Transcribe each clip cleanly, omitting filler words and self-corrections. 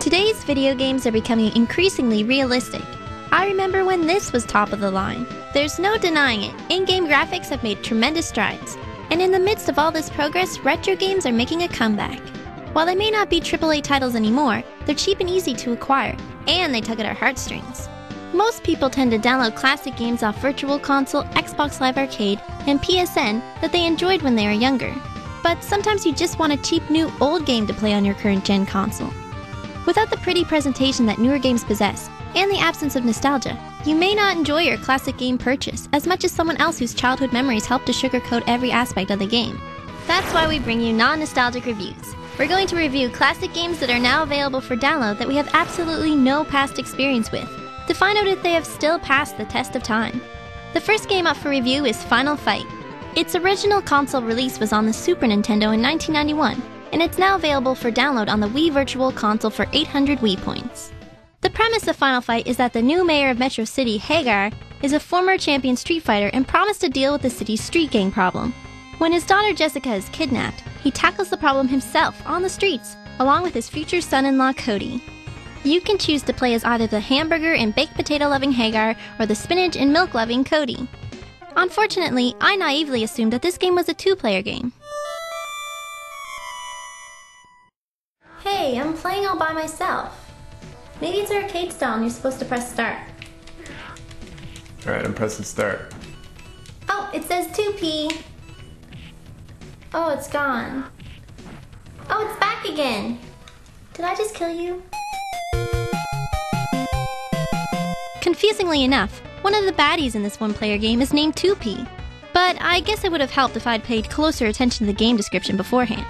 Today's video games are becoming increasingly realistic. I remember when this was top of the line. There's no denying it, in-game graphics have made tremendous strides. And in the midst of all this progress, retro games are making a comeback. While they may not be AAA titles anymore, they're cheap and easy to acquire, and they tug at our heartstrings. Most people tend to download classic games off Virtual Console, Xbox Live Arcade, and PSN that they enjoyed when they were younger. But sometimes you just want a cheap new old game to play on your current gen console. Without the pretty presentation that newer games possess, and the absence of nostalgia, you may not enjoy your classic game purchase as much as someone else whose childhood memories help to sugarcoat every aspect of the game. That's why we bring you non-nostalgic reviews. We're going to review classic games that are now available for download that we have absolutely no past experience with, to find out if they have still passed the test of time. The first game up for review is Final Fight. Its original console release was on the Super Nintendo in 1991, and it's now available for download on the Wii Virtual Console for 800 Wii points. The premise of Final Fight is that the new mayor of Metro City, Hagar, is a former champion street fighter and promised to deal with the city's street gang problem. When his daughter Jessica is kidnapped, he tackles the problem himself on the streets, along with his future son-in-law Cody. You can choose to play as either the hamburger and baked potato-loving Hagar or the spinach and milk-loving Cody. Unfortunately, I naively assumed that this game was a two-player game. Hey, I'm playing all by myself. Maybe it's arcade style and you're supposed to press start. Alright, I'm pressing start. Oh, it says 2P. Oh, it's gone. Oh, it's back again. Did I just kill you? Confusingly enough, one of the baddies in this one-player game is named 2P. But I guess it would have helped if I'd paid closer attention to the game description beforehand.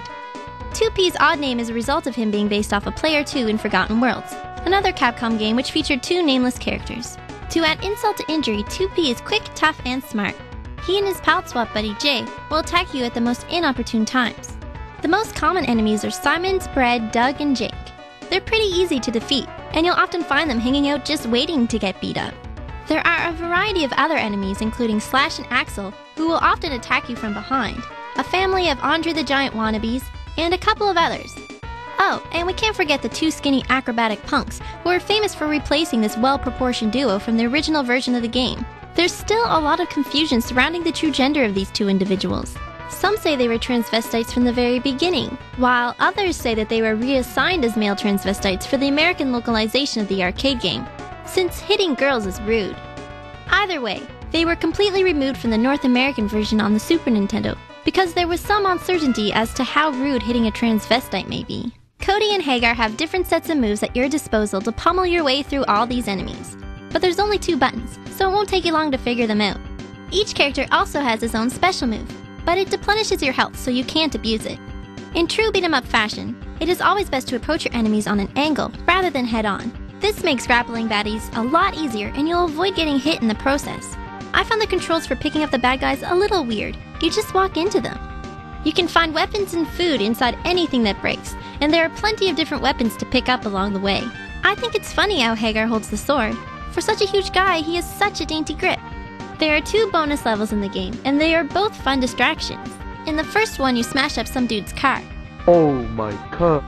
2P's odd name is a result of him being based off of Player 2 in Forgotten Worlds, another Capcom game which featured two nameless characters. To add insult to injury, 2P is quick, tough, and smart. He and his palette swap buddy Jay will attack you at the most inopportune times. The most common enemies are Simons, Brad, Doug, and Jake. They're pretty easy to defeat, and you'll often find them hanging out just waiting to get beat up. There are a variety of other enemies including Slash and Axel, who will often attack you from behind, a family of Andre the Giant wannabes, and a couple of others. Oh, and we can't forget the two skinny acrobatic punks, who are famous for replacing this well-proportioned duo from the original version of the game. There's still a lot of confusion surrounding the true gender of these two individuals. Some say they were transvestites from the very beginning, while others say that they were reassigned as male transvestites for the American localization of the arcade game, since hitting girls is rude. Either way, they were completely removed from the North American version on the Super Nintendo, because there was some uncertainty as to how rude hitting a transvestite may be. Cody and Hagar have different sets of moves at your disposal to pummel your way through all these enemies. But there's only 2 buttons, so it won't take you long to figure them out. Each character also has his own special move, but it deplenishes your health so you can't abuse it. In true beat-em-up fashion, it is always best to approach your enemies on an angle rather than head-on. This makes grappling baddies a lot easier and you'll avoid getting hit in the process. I found the controls for picking up the bad guys a little weird. You just walk into them. You can find weapons and food inside anything that breaks, and there are plenty of different weapons to pick up along the way. I think it's funny how Hagar holds the sword. For such a huge guy, he has such a dainty grip. There are 2 bonus levels in the game, and they are both fun distractions. In the first one, you smash up some dude's car. Oh my god.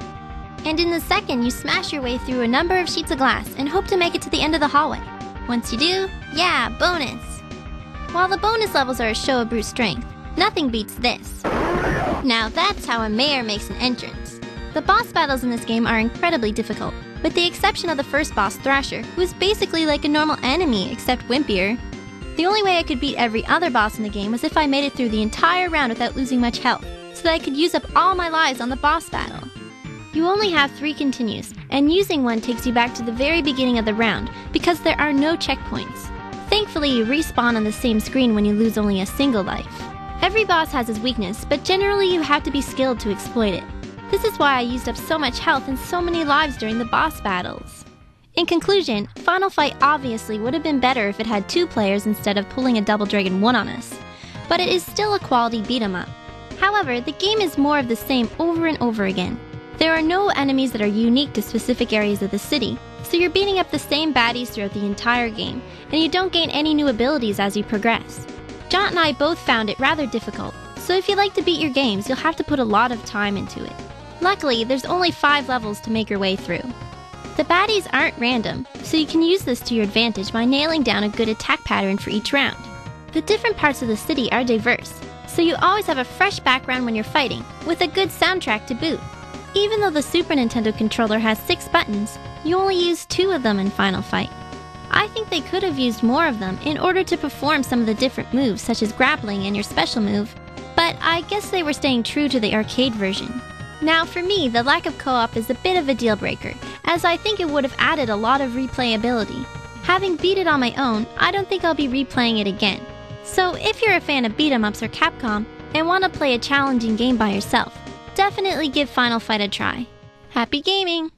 And in the second, you smash your way through a number of sheets of glass and hope to make it to the end of the hallway. Once you do, yeah, bonus! While the bonus levels are a show of brute strength, nothing beats this. Now that's how a mayor makes an entrance. The boss battles in this game are incredibly difficult, with the exception of the first boss, Thrasher, who is basically like a normal enemy except wimpier. The only way I could beat every other boss in the game was if I made it through the entire round without losing much health, so that I could use up all my lives on the boss battle. You only have 3 continues, and using one takes you back to the very beginning of the round because there are no checkpoints. Thankfully, you respawn on the same screen when you lose only a single life. Every boss has his weakness, but generally you have to be skilled to exploit it. This is why I used up so much health and so many lives during the boss battles. In conclusion, Final Fight obviously would have been better if it had 2 players instead of pulling a Double Dragon 1 on us, but it is still a quality beat-em-up. However, the game is more of the same over and over again. There are no enemies that are unique to specific areas of the city, so you're beating up the same baddies throughout the entire game, and you don't gain any new abilities as you progress. John and I both found it rather difficult, so if you like to beat your games, you'll have to put a lot of time into it. Luckily, there's only 5 levels to make your way through. The baddies aren't random, so you can use this to your advantage by nailing down a good attack pattern for each round. The different parts of the city are diverse, so you always have a fresh background when you're fighting, with a good soundtrack to boot. Even though the Super Nintendo controller has 6 buttons, you only use 2 of them in Final Fight. I think they could have used more of them in order to perform some of the different moves such as grappling and your special move, but I guess they were staying true to the arcade version. Now for me, the lack of co-op is a bit of a deal breaker, as I think it would have added a lot of replayability. Having beat it on my own, I don't think I'll be replaying it again. So if you're a fan of beat-em-ups or Capcom, and want to play a challenging game by yourself, definitely give Final Fight a try. Happy gaming!